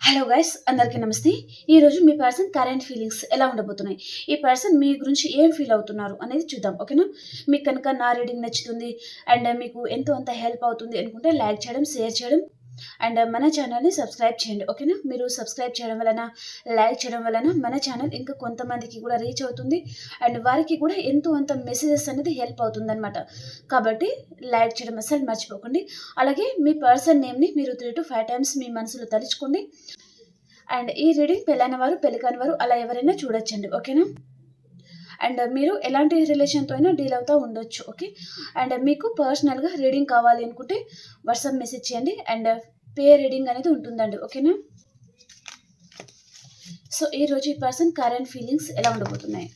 Hello guys, అందరికీ నమస్తే. ఈరోజు మీ పర్సన్ కరెంట్ ఫీలింగ్స్ ఎలా ఉండబోతున్నాయి, ఈ పర్సన్ మీ గురించి ఏం ఫీల్ అవుతున్నారు అనేది చూద్దాం. ఓకేనా? మీకు కనుక నా రీడింగ్ నచ్చుతుంది అండ్ మీకు ఎంతో అంత హెల్ప్ అవుతుంది అనుకుంటే లైక్ చేయడం, షేర్ చేయడం అండ్ మన ఛానల్ని సబ్స్క్రైబ్ చేయండి. ఓకేనా? మీరు సబ్స్క్రైబ్ చేయడం వలన, లైక్ చేయడం వలన మన ఛానల్ ఇంకా కొంతమందికి కూడా రీచ్ అవుతుంది అండ్ వారికి కూడా ఎంతో అంత మెసేజెస్ అనేది హెల్ప్ అవుతుంది అనమాట. కాబట్టి లైక్ చేయడం అసలు మర్చిపోకండి. అలాగే మీ పర్సన్ నేమ్ని మీరు 3 to 5 టైమ్స్ మీ మనసులో తలుచుకోండి. అండ్ ఈ రీడింగ్ పెళ్ళైన వారు, పెళ్లి కాని వారు అలా ఎవరైనా చూడొచ్చండి. ఓకేనా? అండ్ మీరు ఎలాంటి రిలేషన్తో అయినా డీల్ అవుతూ ఉండొచ్చు. ఓకే? అండ్ మీకు పర్సనల్గా రీడింగ్ కావాలి అనుకుంటే వాట్సాప్ మెసేజ్ చేయండి అండ్ పే రీడింగ్ అనేది ఉంటుందండి. ఓకేనా? సో ఈరోజు ఈ పర్సన్ కరెంట్ ఫీలింగ్స్ ఎలా ఉండబోతున్నాయి?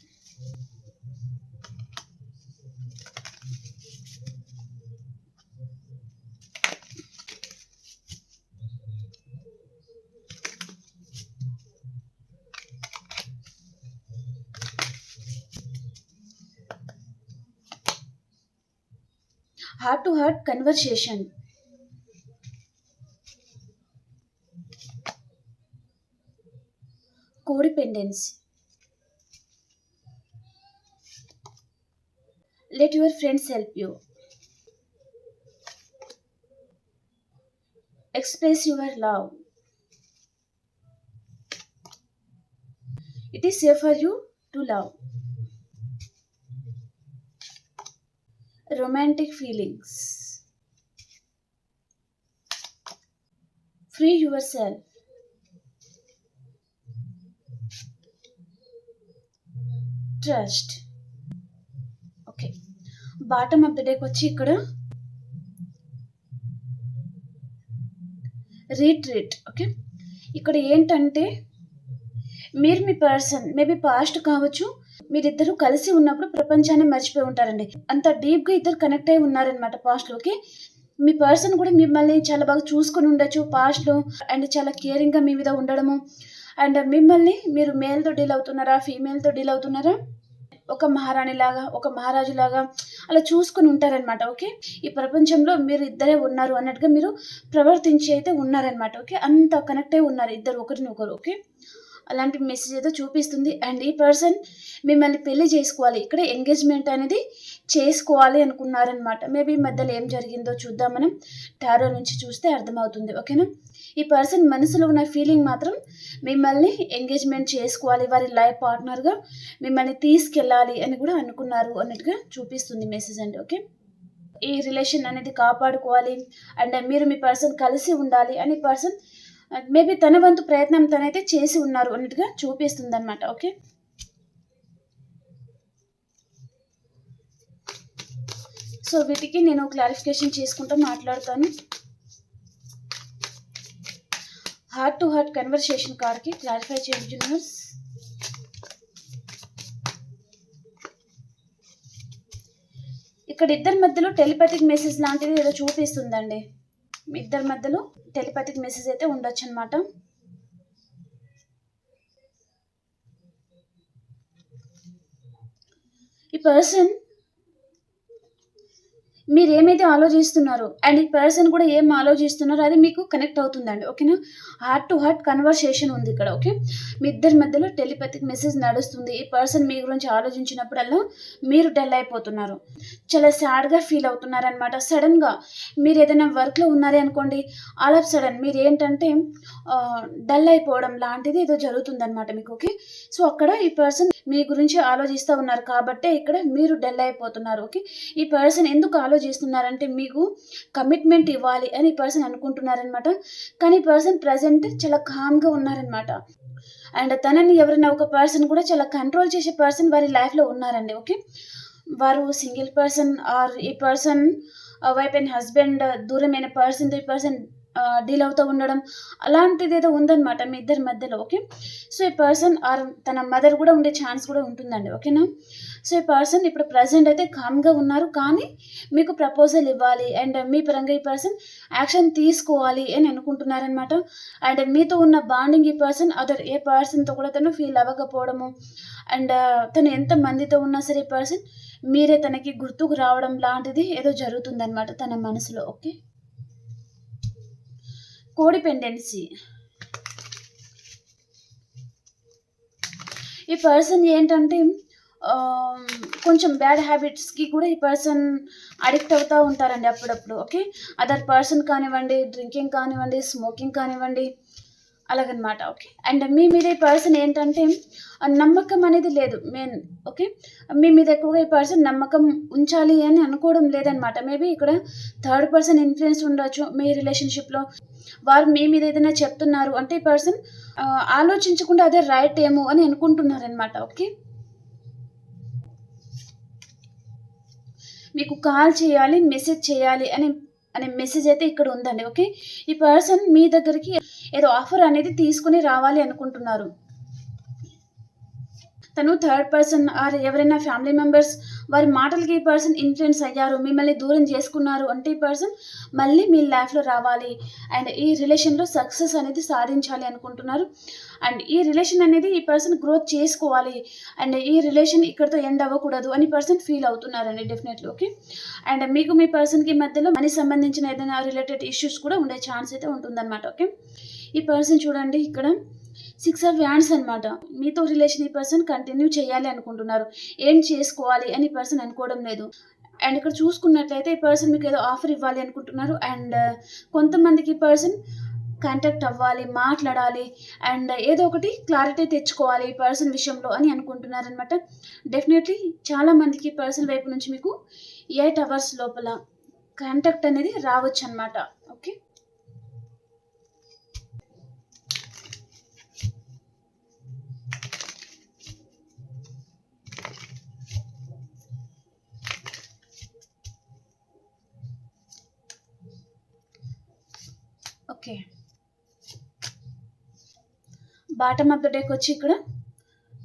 Heart to heart conversation, codependency, let your friends help you, express your love, it is safe for you to love, romantic feelings, free yourself, trust. Okay, bottom of the డేకి వచ్చి ఇక్కడ retreat. Okay, ఇక్కడ ఏంటంటే మీరు మీ person maybe past కావచ్చు, మీరిద్దరు కలిసి ఉన్నప్పుడు ప్రపంచాన్ని మర్చిపోయి ఉంటారండి. అంత డీప్గా ఇద్దరు కనెక్ట్ అయి ఉన్నారనమాట పాస్ట్లోకి. మీ పర్సన్ కూడా మిమ్మల్ని చాలా బాగా చూసుకొని ఉండొచ్చు పాస్ట్లో అండ్ చాలా కేరింగ్గా మీ మీద ఉండడము అండ్ మిమ్మల్ని మీరు మేల్తో డీల్ అవుతున్నారా, ఫీమేల్తో డీల్ అవుతున్నారా, ఒక మహారాణి లాగా, ఒక మహారాజు లాగా అలా చూసుకొని ఉంటారనమాట. ఓకే, ఈ ప్రపంచంలో మీరు ఇద్దరే ఉన్నారు అన్నట్టుగా మీరు ప్రవర్తించి అయితే ఉన్నారనమాట. ఓకే, అంత కనెక్ట్ అయి ఉన్నారు ఇద్దరు ఒకరినొకరు. ఓకే, అలాంటి మెసేజ్ అయితే చూపిస్తుంది. అండ్ ఈ పర్సన్ మిమ్మల్ని పెళ్లి చేసుకోవాలి, ఇక్కడ ఎంగేజ్మెంట్ అనేది చేసుకోవాలి అనుకున్నారనమాట. మేబీ మధ్యలో ఏం జరిగిందో చూద్దాం, మనం టారో నుంచి చూస్తే అర్థమవుతుంది. ఓకేనా? ఈ పర్సన్ మనసులో ఉన్న ఫీలింగ్ మాత్రం మిమ్మల్ని ఎంగేజ్మెంట్ చేసుకోవాలి, వారి లైఫ్ పార్ట్నర్గా మిమ్మల్ని తీసుకెళ్ళాలి అని కూడా అనుకున్నారు అన్నట్టుగా చూపిస్తుంది మెసేజ్ అండి. ఓకే, ఈ రిలేషన్ అనేది కాపాడుకోవాలి అండ్ మీరు మీ పర్సన్ కలిసి ఉండాలి అని పర్సన్ మేబీ తన వంతు ప్రయత్నం తనైతే చేసి ఉన్నారు అన్నట్టుగా చూపిస్తుంది అనమాట. ఓకే, సో వీటికి నేను క్లారిఫికేషన్ చేసుకుంటూ మాట్లాడతాను. హార్ట్ టు హార్ట్ కన్వర్సేషన్ కార్డ్కి క్లారిఫై చేయండి యూనివర్స్. ఇక్కడ ఇద్దరి మధ్యలో టెలిపతిక్ మెసేజ్ లాంటిది ఏదో చూపిస్తుందండి. మీ ఇద్దరి మధ్యలో టెలిపతిక్ మెసేజ్ అయితే ఉండొచ్చు అనమాట. ఈ పర్సన్ మీరు ఏమైతే ఆలోచిస్తున్నారో అండ్ ఈ పర్సన్ కూడా ఏం ఆలోచిస్తున్నారో అది మీకు కనెక్ట్ అవుతుందండి. ఓకేనా? హార్ట్ టు హార్ట్ కన్వర్సేషన్ ఉంది ఇక్కడ. ఓకే, మీ ఇద్దరి మధ్యలో టెలిపతిక్ మెసేజ్ నడుస్తుంది. ఈ పర్సన్ మీ గురించి ఆలోచించినప్పుడల్లా మీరు డల్ అయిపోతున్నారు, చాలా సాడ్గా ఫీల్ అవుతున్నారనమాట. సడన్గా మీరు ఏదైనా వర్క్లో ఉన్నారే అనుకోండి, ఆల్ ఆఫ్ సడన్ మీరు ఏంటంటే డల్ అయిపోవడం లాంటిది ఏదో జరుగుతుందన్నమాట మీకు. ఓకే, సో అక్కడ ఈ పర్సన్ మీ గురించి ఆలోచిస్తూ ఉన్నారు కాబట్టే ఇక్కడ మీరు డల్ అయిపోతున్నారు. ఓకే, ఈ పర్సన్ ఎందుకు ఆలోచిస్తున్నారంటే మీకు కమిట్మెంట్ ఇవ్వాలి అని ఈ పర్సన్ అనుకుంటున్నారనమాట. కానీ ఈ పర్సన్ ప్రజెంట్ చాలా కామ్గా ఉన్నారనమాట. అండ్ తనని ఎవరైనా ఒక పర్సన్ కూడా చాలా కంట్రోల్ చేసే పర్సన్ వారి లైఫ్లో ఉన్నారండి. ఓకే, వారు సింగిల్ పర్సన్ ఆర్ ఈ పర్సన్ వైఫ్ అండ్ హస్బెండ్ దూరమైన పర్సన్తో ఈ పర్సన్ డీల్ అవుతూ ఉండడం అలాంటిది ఏదో ఉందన్నమాట మీ ఇద్దరి మధ్యలో. ఓకే, సో ఈ పర్సన్ ఆర్ తన మదర్ కూడా ఉండే ఛాన్స్ కూడా ఉంటుందండి. ఓకేనా? సో ఈ పర్సన్ ఇప్పుడు ప్రజెంట్ అయితే కామ్గా ఉన్నారు, కానీ మీకు ప్రపోజల్ ఇవ్వాలి అండ్ మీ పరంగా ఈ పర్సన్ యాక్షన్ తీసుకోవాలి అని అనుకుంటున్నారనమాట. అండ్ మీతో ఉన్న బాండింగ్ ఈ పర్సన్ అదర్ ఏ పర్సన్తో కూడా తను ఫీల్ అవ్వకపోవడము అండ్ తను ఎంత మందితో ఉన్నా సరే ఈ పర్సన్ మీరే తనకి గుర్తుకు రావడం లాంటిది ఏదో జరుగుతుందన్నమాట తన మనసులో. ఓకే, కోడిపెండెన్సీ, ఈ పర్సన్ ఏంటంటే కొంచెం బ్యాడ్ హ్యాబిట్స్కి కూడా ఈ పర్సన్ అడిక్ట్ అవుతూ ఉంటారండి అప్పుడప్పుడు. ఓకే, అదర్ పర్సన్ కానివ్వండి, డ్రింకింగ్ కానివ్వండి, స్మోకింగ్ కానివ్వండి, అలాగనమాట. ఓకే, అండ్ మీ మీద ఈ పర్సన్ ఏంటంటే నమ్మకం అనేది లేదు మెయిన్. ఓకే, మీ మీద ఎక్కువగా ఈ పర్సన్ నమ్మకం ఉంచాలి అని అనుకోవడం లేదనమాట. మేబీ ఇక్కడ థర్డ్ పర్సన్ ఇన్ఫ్లుయెన్స్ ఉండొచ్చు మీ రిలేషన్షిప్లో. వారు మీ మీద ఏదైనా చెప్తున్నారు అంటే ఈ పర్సన్ ఆలోచించకుండా అదే రైట్ ఏమో అని అనుకుంటున్నారనమాట. ఓకే, మీకు కాల్ చేయాలి, మెసేజ్ చేయాలి అనే మెసేజ్ అయితే ఇక్కడ ఉందండి. ఓకే, ఈ పర్సన్ మీ దగ్గరికి ఏదో ఆఫర్ అనేది తీసుకుని రావాలి అనుకుంటున్నారు. తను థర్డ్ పర్సన్ ఆర్ ఎవరైనా ఫ్యామిలీ మెంబర్స్ వారి మాటలకి ఈ పర్సన్ ఇన్ఫ్లుయెన్స్ అయ్యారు, మిమ్మల్ని దూరం చేసుకున్నారు అంటే ఈ పర్సన్ మళ్ళీ మీ లైఫ్లో రావాలి అండ్ ఈ రిలేషన్లో సక్సెస్ అనేది సాధించాలి అనుకుంటున్నారు. అండ్ ఈ రిలేషన్ అనేది ఈ పర్సన్ గ్రోత్ చేసుకోవాలి అండ్ ఈ రిలేషన్ ఇక్కడితో ఎండ్ అవ్వకూడదు అని పర్సన్ ఫీల్ అవుతున్నారండి డెఫినెట్లీ. ఓకే, అండ్ మీకు మీ పర్సన్కి మధ్యలో మనీ సంబంధించిన ఏదైనా రిలేటెడ్ ఇష్యూస్ కూడా ఉండే ఛాన్స్ అయితే ఉంటుందన్నమాట. ఓకే, ఈ పర్సన్ చూడండి ఇక్కడ 6 ఆఫ్ వ్యాండ్స్ అనమాట. మీతో రిలేషన్ ఈ పర్సన్ కంటిన్యూ చేయాలి అనుకుంటున్నారు, ఏం చేసుకోవాలి అని పర్సన్ అనుకోవడం లేదు. అండ్ ఇక్కడ చూసుకున్నట్లయితే ఈ పర్సన్ మీకు ఏదో ఆఫర్ ఇవ్వాలి అనుకుంటున్నారు అండ్ కొంతమందికి ఈ పర్సన్ కాంటాక్ట్ అవ్వాలి, మాట్లాడాలి అండ్ ఏదో ఒకటి క్లారిటీ తెచ్చుకోవాలి ఈ పర్సన్ విషయంలో అని అనుకుంటున్నారనమాట. డెఫినెట్లీ చాలామందికి పర్సన్ వైపు నుంచి మీకు 8 అవర్స్ లోపల కాంటాక్ట్ అనేది రావచ్చు అనమాట. Okay, okay, bottom of the deck వచ్చి ఇక్కడ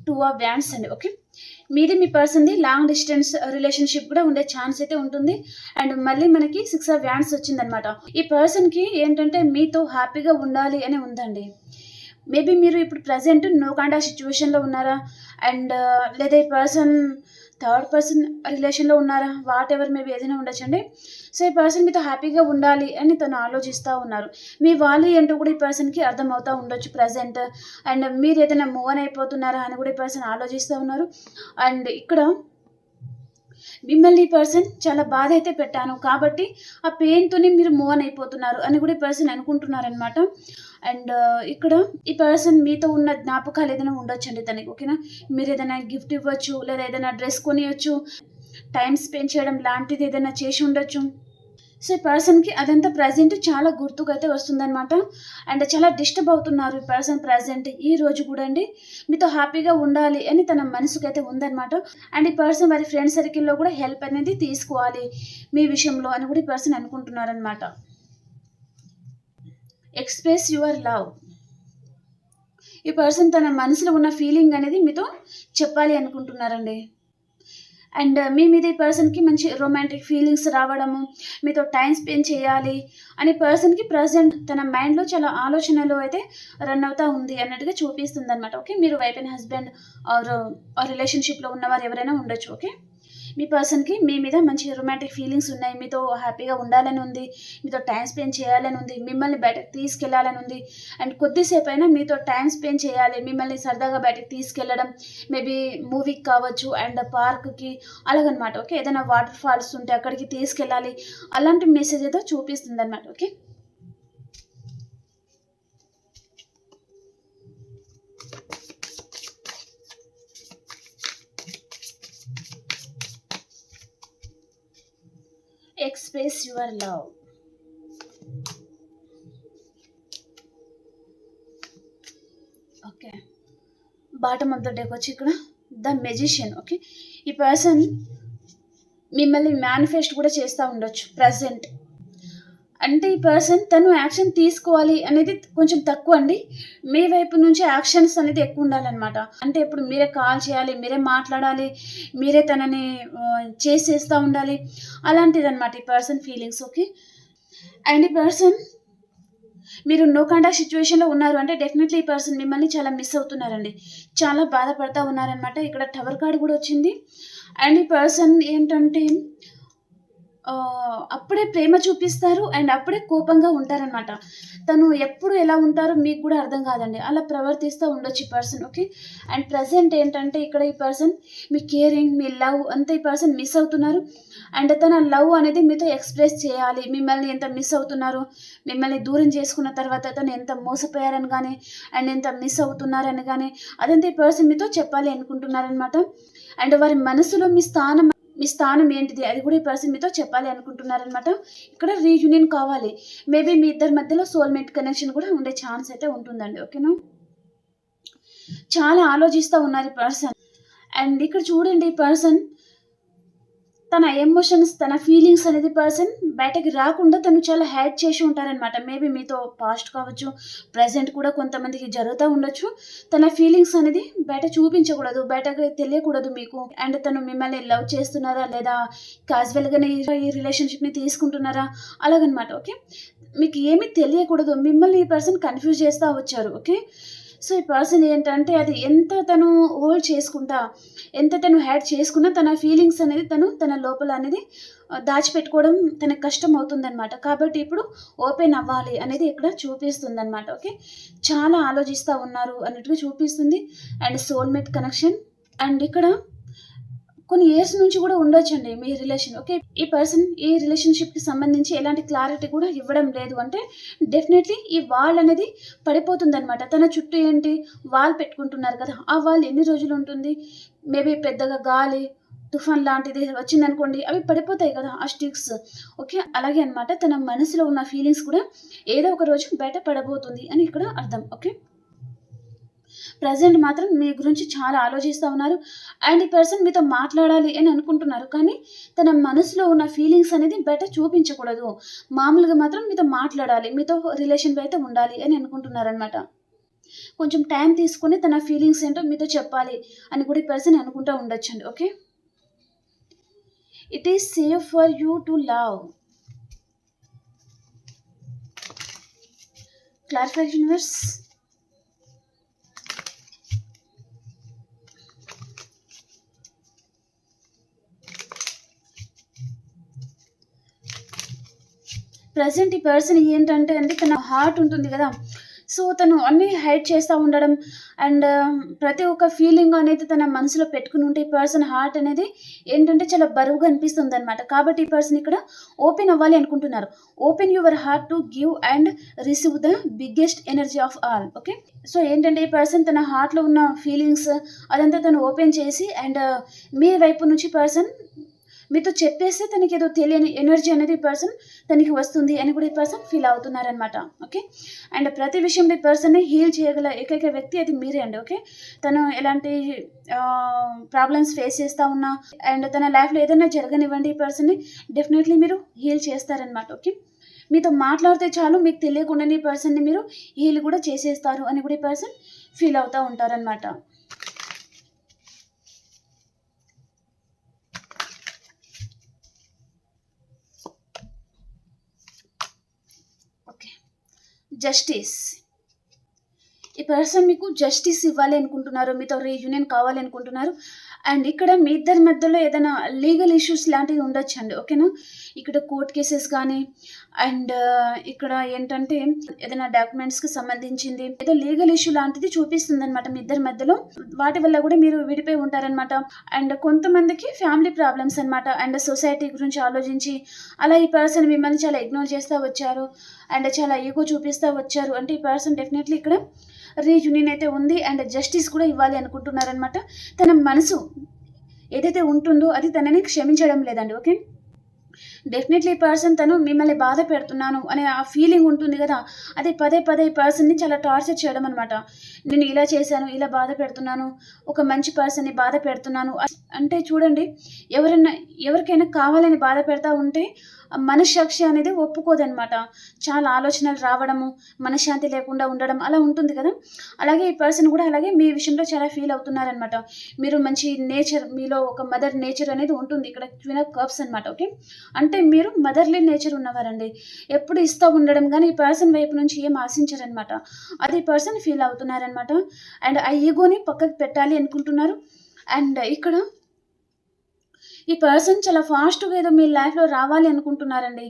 2 ఆఫ్ వ్యాండ్స్ అండి. ఓకే, మీది మీ పర్సన్ది లాంగ్ డిస్టెన్స్ రిలేషన్షిప్ కూడా ఉండే ఛాన్స్ అయితే ఉంటుంది అండ్ మళ్ళీ మనకి 6 ఆఫ్ వ్యాండ్స్ వచ్చిందనమాట. ఈ పర్సన్కి ఏంటంటే మీతో హ్యాపీగా ఉండాలి అని ఉందండి. మేబీ మీరు ఇప్పుడు ప్రజెంట్ నో కాంటా సిచ్యువేషన్లో ఉన్నారా అండ్ లేదా ఈ పర్సన్ థర్డ్ పర్సన్ రిలేషన్లో ఉన్నారా, వాట్ ఎవర్ మేబీ ఏదైనా ఉండొచ్చండి. సో ఈ పర్సన్ మీతో హ్యాపీగా ఉండాలి అని తను ఆలోచిస్తూ ఉన్నారు. మీ వాళ్ళు ఏంటో కూడా ఈ పర్సన్కి అర్థమవుతూ ఉండొచ్చు ప్రజెంట్. అండ్ మీరు ఏదైనా మూవ్ అని అయిపోతున్నారా అని కూడా ఈ పర్సన్ ఆలోచిస్తూ ఉన్నారు. అండ్ ఇక్కడ మిమ్మల్ని ఈ పర్సన్ చాలా బాధ అయితే పెట్టాను కాబట్టి ఆ పెయిన్తోనే మీరు మూవ్ అని అయిపోతున్నారు అని కూడా ఈ పర్సన్ అనుకుంటున్నారనమాట. అండ్ ఇక్కడ ఈ పర్సన్ మీతో ఉన్న జ్ఞాపకాలు ఏదైనా ఉండొచ్చండి తనకి. ఓకేనా, మీరు ఏదైనా గిఫ్ట్ ఇవ్వచ్చు లేదా ఏదైనా డ్రెస్ కొనియచ్చు, టైం స్పెండ్ చేయడం లాంటిది ఏదైనా చేసి ఉండొచ్చు. సో ఈ పర్సన్కి అదంతా ప్రజెంట్ చాలా గుర్తుకు అయితే వస్తుందన్నమాట. అండ్ చాలా డిస్టర్బ్ అవుతున్నారు ఈ పర్సన్ ప్రజెంట్ ఈ రోజు కూడా అండి. మీతో హ్యాపీగా ఉండాలి అని తన మనసుకు అయితే ఉందన్నమాట. అండ్ ఈ పర్సన్ వారి ఫ్రెండ్ సర్కిల్లో కూడా హెల్ప్ అనేది తీసుకోవాలి మీ విషయంలో అని కూడా ఈ పర్సన్ అనుకుంటున్నారనమాట. Express your love. ఈ పర్సన్ తన మనసులో ఉన్న ఫీలింగ్ అనేది మీతో చెప్పాలి అనుకుంటున్నారండి. అండ్ మీ మీద ఈ పర్సన్కి మంచి రొమాంటిక్ ఫీలింగ్స్ రావడము, మీతో టైం స్పెండ్ చేయాలి అని పర్సన్కి ప్రజెంట్ తన మైండ్లో చాలా ఆలోచనలు అయితే రన్ అవుతూ ఉంది అన్నట్టుగా చూపిస్తుంది అనమాట. ఓకే, మీరు వైఫ్ అండ్ హస్బెండ్ ఆర్ రిలేషన్షిప్లో ఉన్నవారు ఎవరైనా ఉండొచ్చు. ఓకే, మీ పర్సన్కి మీ మీద మంచి రొమాంటిక్ ఫీలింగ్స్ ఉన్నాయి, మీతో హ్యాపీగా ఉండాలని ఉంది, మీతో టైం స్పెండ్ చేయాలని ఉంది, మిమ్మల్ని బయటకు తీసుకెళ్లాలని ఉంది. అండ్ కొద్దిసేపు అయినా మీతో టైం స్పెండ్ చేయాలి, మిమ్మల్ని సరదాగా బయటకు తీసుకెళ్ళడం, మేబీ మూవీకి కావచ్చు అండ్ పార్క్కి అలాగనమాట. ఓకే, ఏదైనా వాటర్ ఫాల్స్ ఉంటే అక్కడికి తీసుకెళ్ళాలి, అలాంటి మెసేజ్ ఏదో చూపిస్తుంది అనమాట. Okay, express your love. Okay, bottom of the deck వచ్చి ఇక్కడ ద మెజిషియన్. ఓకే, ఈ పర్సన్ మిమ్మల్ని మేనిఫెస్ట్ కూడా చేస్తూ ఉండొచ్చు ప్రజెంట్. అంటే ఈ పర్సన్ తను యాక్షన్ తీసుకోవాలి అనేది కొంచెం తక్కువ అండి, మీ వైపు నుంచి యాక్షన్స్ అనేది ఎక్కువ ఉండాలన్నమాట. అంటే ఇప్పుడు మీరే కాల్ చేయాలి, మీరే మాట్లాడాలి, మీరే తనని చేసేస్తూ ఉండాలి, అలాంటిది అనమాట ఈ పర్సన్ ఫీలింగ్స్. ఓకే, అండ్ ఈ పర్సన్ మీరు నో కాంటాక్ట్ సిచ్యువేషన్లో ఉన్నారు అంటే డెఫినెట్లీ ఈ పర్సన్ మిమ్మల్ని చాలా మిస్ అవుతున్నారండి, చాలా బాధపడతా ఉన్నారనమాట. ఇక్కడ టవర్ కార్డ్ కూడా వచ్చింది. అండ్ ఈ పర్సన్ ఏంటంటే అప్పుడే ప్రేమ చూపిస్తారు అండ్ అప్పుడే కోపంగా ఉంటారనమాట. తను ఎప్పుడు ఎలా ఉంటారో మీకు కూడా అర్థం కాదండి. అలా ప్రవర్తిస్తూ ఉండొచ్చు ఈ పర్సన్. ఓకే. అండ్ ప్రజెంట్ ఏంటంటే ఇక్కడ ఈ పర్సన్ మీ కేరింగ్, మీ లవ్ అంతా ఈ పర్సన్ మిస్ అవుతున్నారు. అండ్ తన లవ్ అనేది మీతో ఎక్స్ప్రెస్ చేయాలి. మిమ్మల్ని ఎంత మిస్ అవుతున్నారు, మిమ్మల్ని దూరం చేసుకున్న తర్వాత తను ఎంత మోసపోయారని కానీ అండ్ ఎంత మిస్ అవుతున్నారని కానీ అదంతా ఈ పర్సన్ మీతో చెప్పాలి అనుకుంటున్నారనమాట. అండ్ వారి మనసులో మీ స్థానం ఏంటిది అది కూడా ఈ పర్సన్ మీతో చెప్పాలి అనుకుంటున్నారనమాట. ఇక్కడ రీయూనియన్ కావాలి. మేబీ మీ ఇద్దరి మధ్యలో సోల్మేట్ కనెక్షన్ కూడా ఉండే ఛాన్స్ అయితే ఉంటుందండి. ఓకేనా. చాలా ఆలోచిస్తూ ఉన్నారు ఈ పర్సన్. అండ్ ఇక్కడ చూడండి ఈ పర్సన్ తన ఎమోషన్స్, తన ఫీలింగ్స్ అనేది పర్సన్ బయటకి రాకుండా తను చాలా హైడ్ చేసి ఉంటారనమాట. మేబీ మీతో పాస్ట్ కావచ్చు, ప్రజెంట్ కూడా కొంతమందికి జరుగుతూ ఉండొచ్చు. తన ఫీలింగ్స్ అనేది బయట చూపించకూడదు, బయటకు తెలియకూడదు మీకు. అండ్ తను మిమ్మల్ని లవ్ చేస్తున్నారా లేదా క్యాజువల్గానే ఈ రిలేషన్షిప్ని తీసుకుంటున్నారా అలాగనమాట. ఓకే. మీకు ఏమీ తెలియకూడదు. మిమ్మల్ని ఈ పర్సన్ కన్ఫ్యూజ్ చేస్తూ వచ్చారు. ఓకే. సో ఈ పర్సన్ ఏంటంటే అది ఎంత తను హోల్డ్ చేసుకుంటా, ఎంత తను హ్యాడ్ చేసుకున్నా తన ఫీలింగ్స్ అనేది తన లోపల అనేది దాచిపెట్టుకోవడం తనకు కష్టం అవుతుందన్నమాట. కాబట్టి ఇప్పుడు ఓపెన్ అవ్వాలి అనేది ఇక్కడ చూపిస్తుంది అనమాట. ఓకే. చాలా ఆలోచిస్తూ ఉన్నారు అన్నట్టుగా చూపిస్తుంది. And soulmate connection. అండ్ ఇక్కడ కొన్ని ఇయర్స్ నుంచి కూడా ఉండొచ్చండి మీ రిలేషన్. ఓకే. ఈ పర్సన్ ఈ రిలేషన్షిప్కి సంబంధించి ఎలాంటి క్లారిటీ కూడా ఇవ్వడం లేదు. అంటే డెఫినెట్లీ ఈ వాల్ అనేది పడిపోతుంది అనమాట. తన చుట్టూ ఏంటి వాల్ పెట్టుకుంటున్నారు కదా, ఆ వాల్ ఎన్ని రోజులు ఉంటుంది? మేబీ పెద్దగా గాలి తుఫాన్ లాంటిది వచ్చిందనుకోండి, అవి పడిపోతాయి కదా ఆ స్టిక్స్. ఓకే. అలాగే అనమాట తన మనసులో ఉన్న ఫీలింగ్స్ కూడా ఏదో ఒక రోజు బయట పడబోతుంది అని ఇక్కడ అర్థం. ఓకే. ప్రజెంట్ మాత్రం మీ గురించి చాలా ఆలోచిస్తూ ఉన్నారు. అండ్ ఈ పర్సన్ మీతో మాట్లాడాలి అని అనుకుంటున్నారు. కానీ తన మనసులో ఉన్న ఫీలింగ్స్ అనేది బయట చూపించకూడదు. మామూలుగా మాత్రం మీతో మాట్లాడాలి, మీతో రిలేషన్లో అయితే ఉండాలి అని అనుకుంటున్నారనమాట. కొంచెం టైం తీసుకొని తన ఫీలింగ్స్ ఏంటో మీతో చెప్పాలి అని కూడా ఈ పర్సన్ అనుకుంటూ ఉండొచ్చండి. Okay. It is safe for you to love. Clarification verse. Present ఈ పర్సన్ ఏంటంటే అండి తన హార్ట్ ఉంటుంది కదా, సో తను అన్నీ హైడ్ చేస్తూ ఉండడం అండ్ ప్రతి ఒక్క ఫీలింగ్ అనేది తన మనసులో పెట్టుకుని ఉంటే ఈ పర్సన్ హార్ట్ అనేది ఏంటంటే చాలా బరువుగా అనిపిస్తుంది అనమాట. కాబట్టి ఈ పర్సన్ ఇక్కడ ఓపెన్ అవ్వాలి అనుకుంటున్నారు. Open your heart to give and receive the biggest energy of all. Okay. So ఏంటంటే ఈ పర్సన్ తన హార్ట్లో ఉన్న ఫీలింగ్స్ అదంతా తను ఓపెన్ చేసి అండ్ మీ వైపు నుంచి పర్సన్ మీతో చెప్పేస్తే తనకి ఏదో తెలియని ఎనర్జీ అనేది ఈ పర్సన్ తనకి వస్తుంది అని కూడా ఈ పర్సన్ ఫీల్ అవుతున్నారనమాట. ఓకే. అండ్ ప్రతి విషయంలో ఈ పర్సన్ని హీల్ చేయగల ఏకైక వ్యక్తి అది మీరే అండి. ఓకే. తను ఎలాంటి ప్రాబ్లమ్స్ ఫేస్ చేస్తూ ఉన్నా అండ్ తన లైఫ్లో ఏదైనా జరగనివ్వండి, ఈ పర్సన్ని డెఫినెట్లీ మీరు హీల్ చేస్తారనమాట. ఓకే. మీతో మాట్లాడితే చాలు మీకు తెలియకుండానే ఈ పర్సన్ని మీరు హీల్ కూడా చేసేస్తారు అని కూడా ఈ పర్సన్ ఫీల్ అవుతూ ఉంటారనమాట. జస్టిస్. ఈ పర్సన్ మీకు జస్టిస్ ఇవ్వాలి అనుకుంటున్నారు, మీతో రీయూనియన్ కావాలి అనుకుంటున్నారు. అండ్ ఇక్కడ మీ ఇద్దరి మధ్యలో ఏదైనా లీగల్ ఇష్యూస్ లాంటివి ఉండొచ్చండి. ఓకేనా. ఇక్కడ కోర్ట్ కేసెస్ కానీ అండ్ ఇక్కడ ఏంటంటే ఏదైనా డాక్యుమెంట్స్కి సంబంధించింది ఏదో లీగల్ ఇష్యూ లాంటిది చూపిస్తుంది అనమాట మీ ఇద్దరి మధ్యలో. వాటి వల్ల కూడా మీరు విడిపోయి ఉంటారనమాట. అండ్ కొంతమందికి ఫ్యామిలీ ప్రాబ్లమ్స్ అనమాట. అండ్ సొసైటీ గురించి ఆలోచించి అలా ఈ పర్సన్ మిమ్మల్ని చాలా ఇగ్నోర్ చేస్తూ వచ్చారు అండ్ చాలా ఈగో చూపిస్తూ వచ్చారు. అంటే ఈ పర్సన్ డెఫినెట్లీ ఇక్కడ రీయూనియన్ అయితే ఉంది అండ్ జస్టిస్ కూడా ఇవ్వాలి అనుకుంటున్నారనమాట. తన మనసు ఏదైతే ఉంటుందో అది తనని క్షమించడం లేదండి. ఓకే. డెఫినెట్లీ ఈ పర్సన్ తను మిమ్మల్ని బాధ పెడుతున్నాను అనే ఆ ఫీలింగ్ ఉంటుంది కదా, అది పదే పదే ఈ పర్సన్ని చాలా టార్చర్ చేయడం అనమాట. నేను ఇలా చేశాను, ఇలా బాధ పెడుతున్నాను, ఒక మంచి పర్సన్ని బాధ పెడుతున్నాను అంటే చూడండి, ఎవరికైనా కావాలని బాధ పెడతా ఉంటే మనశ్శాక్షి అనేది ఒప్పుకోదనమాట. చాలా ఆలోచనలు రావడము, మనశ్శాంతి లేకుండా ఉండడం అలా ఉంటుంది కదా. అలాగే ఈ పర్సన్ కూడా అలాగే మీ విషయంలో చాలా ఫీల్ అవుతున్నారనమాట. మీరు మంచి నేచర్, మీలో ఒక మదర్ నేచర్ అనేది ఉంటుంది. ఇక్కడ క్వీన్ ఆఫ్ కప్స్ అనమాట. ఓకే. అంటే మీరు మదర్లీ నేచర్ ఉన్నవారండి. ఎప్పుడు ఇస్తూ ఉండడం కానీ ఈ పర్సన్ వైపు నుంచి ఏం ఆశించారనమాట. అది ఈ పర్సన్ ఫీల్ అవుతున్నారనమాట. అండ్ ఆ ఈగోని పక్కకు పెట్టాలి అనుకుంటున్నారు. అండ్ ఇక్కడ ఈ పర్సన్ చాలా ఫాస్ట్‌గా ఏదో మీ లైఫ్‌లో రావాలి అనుకుంటున్నారండి.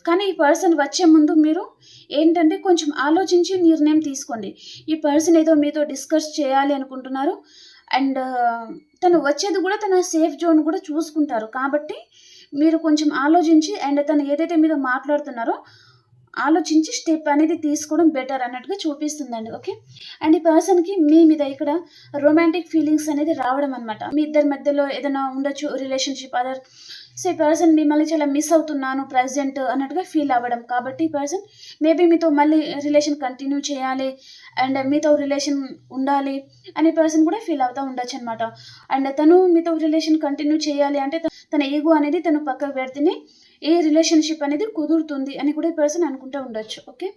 కానీ ఈ పర్సన్ వచ్చే ముందు మీరు ఏంటంటే కొంచెం ఆలోచించి నిర్ణయం తీసుకోండి. ఈ పర్సన్ ఏదో మీతో డిస్కస్ చేయాలి అనుకుంటున్నారు. అండ్ తను వచ్చేది కూడా తన సేఫ్ జోన్ కూడా చూసుకుంటారు. కాబట్టి మీరు కొంచెం ఆలోచించి అండ్ తను ఏదైతే మీతో మాట్లాడుతున్నారో ఆలోచించి స్టెప్ అనేది తీసుకోవడం బెటర్ అన్నట్టుగా చూపిస్తుందండి. ఓకే. అండ్ ఈ పర్సన్‌కి మీ మీద ఇక్కడ రొమాంటిక్ ఫీలింగ్స్ అనేది రావడం అనమాట. మీ ఇద్దరి మధ్యలో ఏదైనా ఉండొచ్చు రిలేషన్‌షిప్ అదర్. సో, ఈ పర్సన్ మిమ్మల్ని చాలా మిస్ అవుతున్నాను ప్రెజెంట్ అన్నట్టుగా ఫీల్ అవ్వడం. కాబట్టి ఈ పర్సన్ మేబీ మీతో మళ్ళీ రిలేషన్ కంటిన్యూ చేయాలి అండ్ మీతో రిలేషన్ ఉండాలి అనే పర్సన్ కూడా ఫీల్ అవుతా ఉండొచ్చనమాట. అండ్ తను మీతో రిలేషన్ కంటిన్యూ చేయాలి అంటే తన ఈగో అనేది తను పక్కకు పెడితేనే ఏ రిలేషన్‌షిప్ అనేది కుదురుతుంది అని కూడా ఈ పర్సన్ అనుకుంటా ఉండొచ్చు. ఓకే.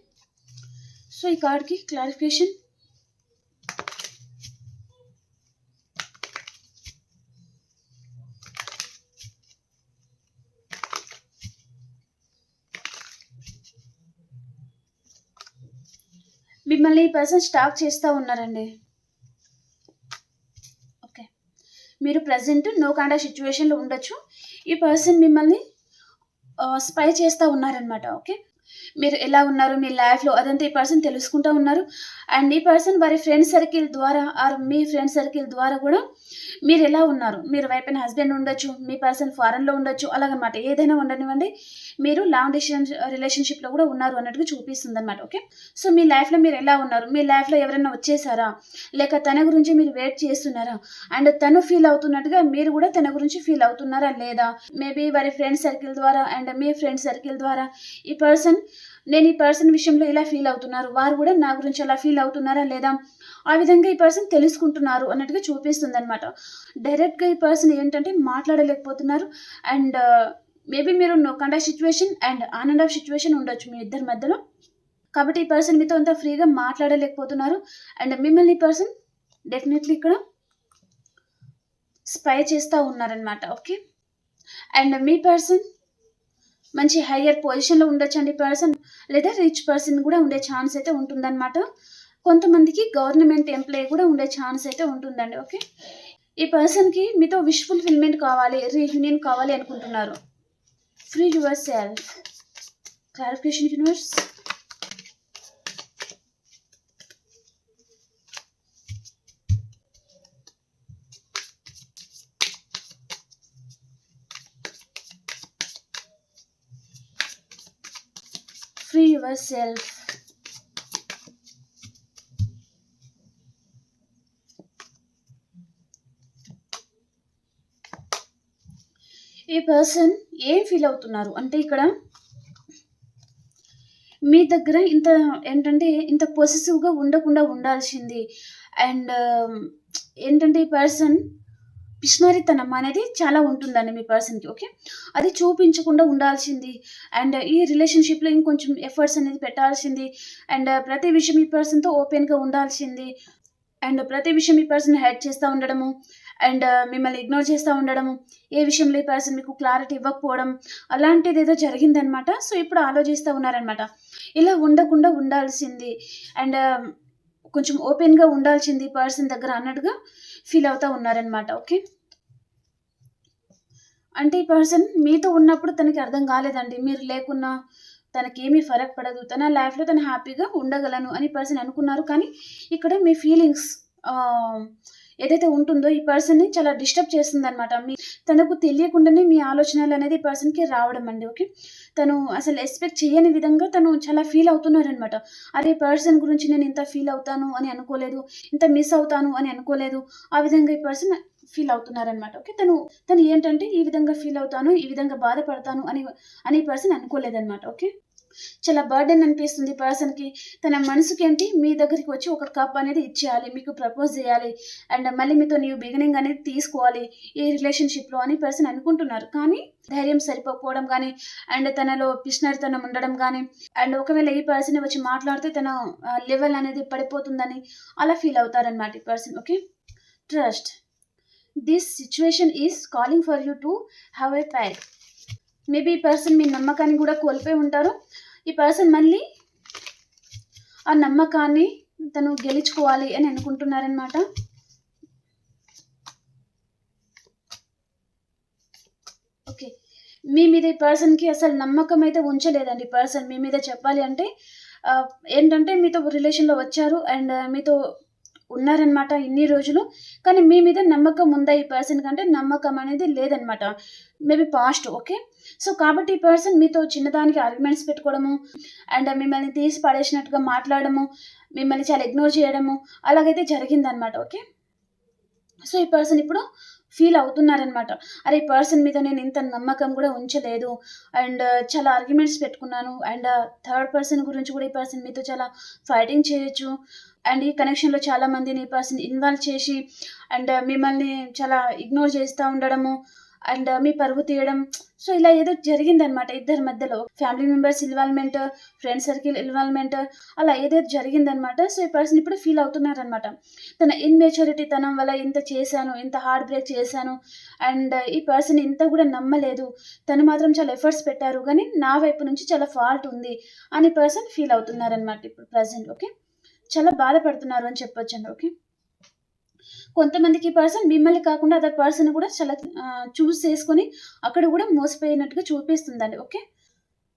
సో, ఈ కార్డ్‌కి క్లారిఫికేషన్. మిమ్మల్ని ఈ పర్సన్ స్టాక్ చేస్తా ఉన్నారండి. ఓకే. మీరు ప్రెజెంట్ నో కాంటాక్ట్ సిట్యుయేషన్‌లో ఉండొచ్చు. ఈ పర్సన్ మిమ్మల్ని స్పై చేస్తా ఉన్నారనమాట. ఓకే. మీరు ఎలా ఉన్నారు మీ లైఫ్‌లో అదంతా ఈ పర్సన్ తెలుసుకుంటా ఉన్నారు. అండ్ ఈ పర్సన్ వారి ఫ్రెండ్ సర్కిల్ ద్వారా ఆర్ మీ ఫ్రెండ్ సర్కిల్ ద్వారా కూడా మీరెలా ఉన్నారు, మీరు వైఫ్ అండ్ హస్బెండ్ ఉండొచ్చు, మీ పర్సన్ ఫారెన్‌లో ఉండొచ్చు, అలాగనమాట. ఏదైనా ఉండనివ్వండి. మీరు లాంగ్ డిస్టెన్స్ రిలేషన్‌షిప్‌లో కూడా ఉన్నారు అన్నట్టుగా చూపిస్తుందనమాట. ఓకే. సో, మీ లైఫ్‌లో మీరెలా ఉన్నారు? మీ లైఫ్‌లో ఎవరైనా వచ్చేసారా? లేక తన గురించి మీరు వెయిట్ చేస్తున్నారా? అండ్ తను ఫీల్ అవుతున్నట్టుగా మీరు కూడా తన గురించి ఫీల్ అవుతున్నారా లేదా? మేబీ వారి ఫ్రెండ్ సర్కిల్ ద్వారా అండ్ మీ ఫ్రెండ్ సర్కిల్ ద్వారా ఈ పర్సన్ నేను ఈ పర్సన్ విషయంలో ఇలా ఫీల్ అవుతున్నారు. వారు కూడా నా గురించి అలా ఫీల్ అవుతున్నారా లేదా? ఆ విధంగా ఈ పర్సన్ తెలుసుకుంటున్నారు అన్నట్టుగా చూపిస్తుందనమాట. డైరెక్ట్‌గా ఈ పర్సన్ ఏంటంటే మాట్లాడలేకపోతున్నారు. అండ్ మేబీ మీరు no contact situation and on and off situation ఉండొచ్చు మీ ఇద్దరి మధ్యలో. కాబట్టి ఈ పర్సన్ మీతో అంత ఫ్రీగా మాట్లాడలేకపోతున్నారు. అండ్ మిమ్మల్ని ఈ పర్సన్ డెఫినెట్‌లీ ఇక్కడ స్పై చేస్తా ఉన్నారనమాట. ఓకే. అండ్ మీ పర్సన్ మంచి హయ్యర్ పొజిషన్‌లో ఉండొచ్చండి పర్సన్. లేదా రిచ్ పర్సన్ కూడా ఉండే ఛాన్స్ అయితే ఉంటుందనమాట. కొంతమందికి గవర్నమెంట్ ఎంప్లాయీ కూడా ఉండే ఛాన్స్ అయితే ఉంటుందండి. ఓకే. ఈ పర్సన్‌కి మీతో విష్ ఫుల్‌ఫిల్‌మెంట్ కావాలి, రీయూనియన్ కావాలి అనుకుంటున్నారు. Free your self. Clarification universe. Free your self. ఈ పర్సన్ ఏం ఫీల్ అవుతున్నారు అంటే ఇక్కడ మీ దగ్గర ఇంత ఏంటంటే ఇంత పొసెసివ్‌గా ఉండకుండా ఉండాల్సింది. అండ్ ఏంటంటే ఈ పర్సన్ పిసినారితనం అనేది చాలా ఉంటుందండి మీ పర్సన్‌కి. ఓకే. అది చూపించకుండా ఉండాల్సింది. అండ్ ఈ రిలేషన్‌షిప్‌లో ఇంకొంచెం ఎఫర్ట్స్ అనేది పెట్టాల్సింది. అండ్ ప్రతి విషయం ఈ పర్సన్‌తో ఓపెన్‌గా ఉండాల్సింది. అండ్ ప్రతి విషయం ఈ పర్సన్ హైడ్ చేస్తా ఉండడము. అండ్ మిమ్మల్ని ఇగ్నోర్ చేస్తా ఉండడము. ఏ విషయంలో ఈ పర్సన్ మీకు క్లారిటీ ఇవ్వకపోవడం అలాంటిదేదో జరిగిందనమాట. సో, ఇప్పుడు ఆలోచిస్తా ఉన్నారనమాట. ఇలా ఉండకుండా ఉండాల్సింది. అండ్ కొంచెం ఓపెన్‌గా ఉండాల్సింది ఈ పర్సన్ దగ్గర అన్నట్టుగా ఫీల్ అవుతా ఉన్నారనమాట. ఓకే. అంటే ఈ పర్సన్ మీతో ఉన్నప్పుడు తనకి అర్థం కాలేదండి. మీరు లేకున్నా తనకేమీ ఫరక్ పడదు. తన లైఫ్‌లో తను హ్యాపీగా ఉండగలను అని పర్సన్ అనుకున్నారు. కానీ ఇక్కడ మీ ఫీలింగ్స్ ఆహ్, ఏదైతే ఉంటుందో ఈ పర్సన్‌ని చాలా డిస్టర్బ్ చేస్తుందనమాట. తనకు తెలియకుండానే మీ ఆలోచనలనేది ఈ పర్సన్‌కి రావడం అండి. ఓకే. తను అసలు ఎక్స్‌పెక్ట్ చేయని విధంగా తను చాలా ఫీల్ అవుతున్నారనమాట. అరే! పర్సన్ గురించి నేను ఇంత ఫీల్ అవుతాను అని అనుకోలేదు. ఇంత మిస్ అవుతాను అని అనుకోలేదు. ఆ విధంగా ఈ పర్సన్ ఫీల్ అవుతున్నారనమాట. ఓకే. తను ఏంటంటే ఈ విధంగా ఫీల్ అవుతాను, ఈ విధంగా బాధపడతాను అని ఈ పర్సన్ అనుకోలేదనమాట. ఓకే. చాలా బర్డెన్ అనిపిస్తుంది పర్సన్‌కి. తన మనసుకేంటి మీ దగ్గరికి వచ్చి ఒక కప్ అనేది ఇచ్చేయాలి. మీకు ప్రపోజ్ చేయాలి. అండ్ మళ్ళీ మీతో న్యూ బిగినింగ్ అనేది తీసుకోవాలి ఈ రిలేషన్‌షిప్‌లో అని పర్సన్ అనుకుంటున్నారు. కానీ ధైర్యం సరిపోకపోవడం గానీ, అండ్ తనలో పిసినారితనం ఉండడం గానీ, అండ్ ఒకవేళ ఈ పర్సనే వచ్చి మాట్లాడితే తన లెవెల్ అనేది పడిపోతుందని అలా ఫీల్ అవుతారనమాట ఈ person. Okay. Trust. This situation is calling for you to have a pair. Maybe ఈ పర్సన్ మీ నమ్మకాన్ని కూడా కోల్పోయి ఉంటారు. ఈ పర్సన్ మళ్ళీ ఆ నమ్మకాన్ని తను గెలుచుకోవాలి అని అనుకుంటున్నారనమాట. ఓకే. మీ మీద ఈ పర్సన్‌కి అసలు నమ్మకం అయితే ఉంచలేదండి పర్సన్ మీ మీద చెప్పాలి అంటే. ఆహ్, ఏంటంటే మీతో రిలేషన్‌లో వచ్చారు అండ్ మీతో ఉన్నారనమాట ఇన్ని రోజులు. కానీ మీ మీద నమ్మకం ఉందా ఈ పర్సన్ కంటే నమ్మకం అనేది లేదనమాట. Maybe past okay. సో, కాబట్టి ఈ పర్సన్ మీతో చిన్నదానికి ఆర్గ్యుమెంట్స్ పెట్టుకోవడము అండ్ మిమ్మల్ని తీసి పడేసినట్టుగా మాట్లాడడము, మిమ్మల్ని చాలా ఇగ్నోర్ చేయడము అలాగైతే జరిగిందనమాట. ఓకే. సో, ఈ పర్సన్ ఇప్పుడు ఫీల్ అవుతున్నారనమాట. అరే! ఈ పర్సన్ మీద నేను ఇంత నమ్మకం గూడా ఉంచలేదు. అండ్ చాలా ఆర్గ్యుమెంట్స్ పెట్టుకున్నాను. అండ్ థర్డ్ పర్సన్ గురించి గూడా ఈ పర్సన్ మీతో చాలా ఫైటింగ్ చేయొచ్చు. అండ్ ఈ కనెక్షన్‌లో చాలా మందిని ఈ పర్సన్ ఇన్వాల్వ్ చేసి అండ్ మిమ్మల్ని చాలా ఇగ్నోర్ చేస్తా ఉండడము. అండ్ మీ పరువు తీయడం. సో, ఇలా ఏదో జరిగిందనమాట ఇద్దరి మధ్యలో. Family members involvement, friend circle involvement అలా ఏదేదో జరిగిందనమాట. సో, ఈ పర్సన్ ఇప్పుడు ఫీల్ అవుతున్నారనమాట. తన ఇమ్మెచ్యూరిటీ తనం వల్ల ఇంత చేశాను, ఇంత హార్ట్ బ్రేక్ చేశాను. అండ్ ఈ పర్సన్ ఇంత గూడా నమ్మలేదు. తను మాత్రం చాలా ఎఫర్ట్స్ పెట్టారు. గానీ నా వైపు నుంచి చాలా ఫాల్ట్ ఉంది అని పర్సన్ ఫీల్ అవుతున్నారనమాట ఇప్పుడు ప్రెజెంట్. ఓకే. చాలా బాధపడుతున్నారు అని చెప్పొచ్చండి. ఓకే. కొంతమందికి ఈ పర్సన్ మిమ్మల్ని కాకుండా అదర్ పర్సన్ కూడా చాలా చూజ్ చేసుకొని అక్కడ గూడా మోసపోయినట్టుగా చూపిస్తుందండి. ఓకే.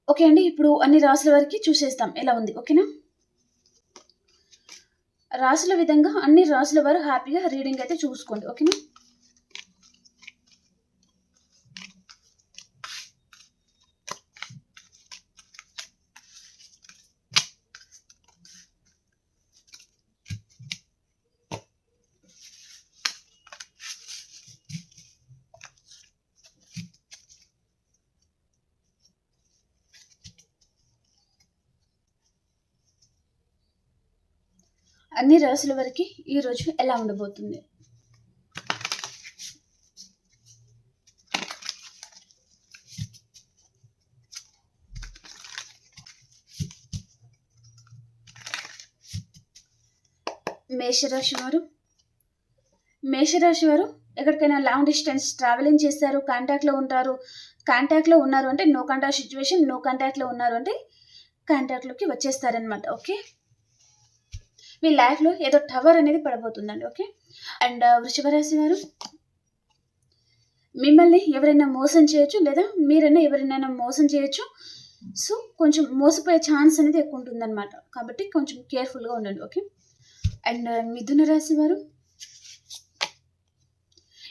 ఓకే అండి. ఇప్పుడు అన్ని రాసుల వరకి చూసేస్తాం ఎలా ఉంది. ఓకేనా? రాసుల విధంగా అన్ని రాసుల వారు హ్యాపీగా రీడింగ్ అయితే చూసుకోండి. ఓకేనా? అన్ని రాసుల వరకి ఈరోజు ఎలా ఉండబోతుంది? మేషరాశి వారు ఎక్కడికైనా లాంగ్ డిస్టెన్స్ ట్రావెలింగ్ చేస్తారు, కాంటాక్ట్‌లో ఉన్నారు అంటే నో కాంటాక్ట్ సిట్యుయేషన్, నో కాంటాక్ట్‌లో ఉన్నారు అంటే కాంటాక్ట్‌లోకి వచ్చేస్తారనమాట. ఓకే. మీ లైఫ్‌లో ఏదో టవర్ అనేది పడబోతుందండి. ఓకే. అండ్ వృషభ రాశి వారు మిమ్మల్ని ఎవరైనా మోసం చేయొచ్చు లేదా మీరైనా ఎవరినైనా మోసం చేయొచ్చు. సో, కొంచెం మోసపోయే ఛాన్స్ అనేది ఎక్కువ ఉంటుందనమాట. కాబట్టి కొంచెం కేర్‌ఫుల్‌గా ఉండండి. ఓకే. అండ్ మిథున రాశి వారు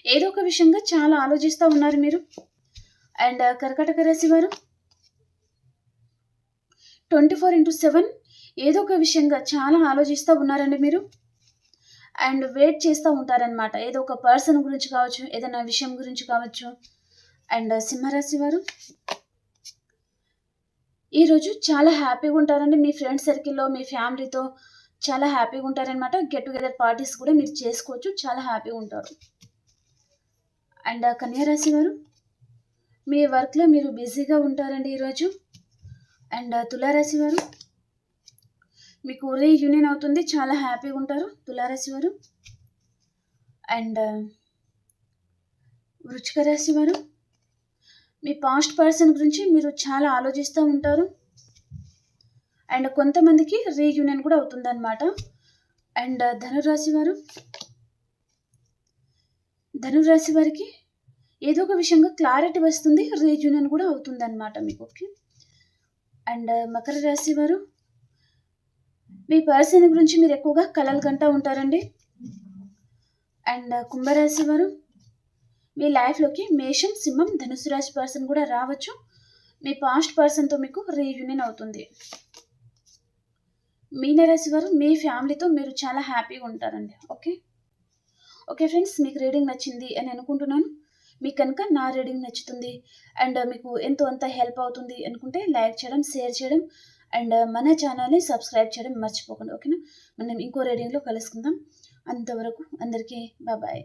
ఏదో ఒక విషయంగా చాలా ఆలోచిస్తా ఉన్నారు మీరు. అండ్ కర్కాటక రాశి వారు 24/7 ఏదో ఒక విషయంగా చాలా ఆలోచిస్తా ఉన్నారండి మీరు. అండ్ వెయిట్ చేస్తా ఉంటారనమాట. ఏదో ఒక పర్సన్ గురించి కావచ్చు, ఏదైనా విషయం గురించి కావచ్చు. అండ్ సింహరాశి వారు ఈరోజు చాలా హ్యాపీగా ఉంటారండి. మీ ఫ్రెండ్ సర్కిల్‌లో, మీ ఫ్యామిలీతో చాలా హ్యాపీగా ఉంటారనమాట. గెట్ టుగెదర్ పార్టీస్ కూడా మీరు చేసుకోవచ్చు. చాలా హ్యాపీగా ఉంటారు. అండ్ కన్యా రాశి వారు మీ వర్క్‌లో మీరు బిజీగా ఉంటారండి ఈరోజు. అండ్ తులారాశి వారు మీకు రీయూనియన్ అవుతుంది. చాలా హ్యాపీగా ఉంటారు తులారాశి వారు. అండ్ వృశ్చిక రాశి వారు మీ పాస్ట్ పర్సన్ గురించి మీరు చాలా ఆలోచిస్తూ ఉంటారు. అండ్ కొంతమందికి రీయూనియన్ కూడా అవుతుందన్నమాట. అండ్ ధనురాశి వారికి ఏదో ఒక విషయంగా క్లారిటీ వస్తుంది. రీయూనియన్ కూడా అవుతుందన్నమాట మీకు. ఓకే. అండ్ మకర రాశి వారు మీ పర్సన్ గురించి మీరు ఎక్కువగా కలలు కంటూ ఉంటారండి. అండ్ కుంభరాశి వారు మీ లైఫ్‌లోకి మేషం, సింహం, ధనుసు రాశి పర్సన్ కూడా రావచ్చు. మీ పాస్ట్ పర్సన్‌తో మీకు రీయూనియన్ అవుతుంది. మీనరాశి వారు మీ ఫ్యామిలీతో మీరు చాలా హ్యాపీగా ఉంటారండి. ఓకే. ఓకే ఫ్రెండ్స్, మీకు రీడింగ్ నచ్చింది అని అనుకుంటున్నాను. మీకు కనుక నా రీడింగ్ నచ్చుతుంది అండ్ మీకు ఎంతో అంత హెల్ప్ అవుతుంది అనుకుంటే లైక్ చేయడం, షేర్ చేయడం అండ్ మన ఛానల్‌ని సబ్స్క్రైబ్ చేయడం మర్చిపోకండి. ఓకేనా? మనం ఇంకో రీడింగ్‌లో కలుసుకుందాం. అంతవరకు అందరికీ బాయ్.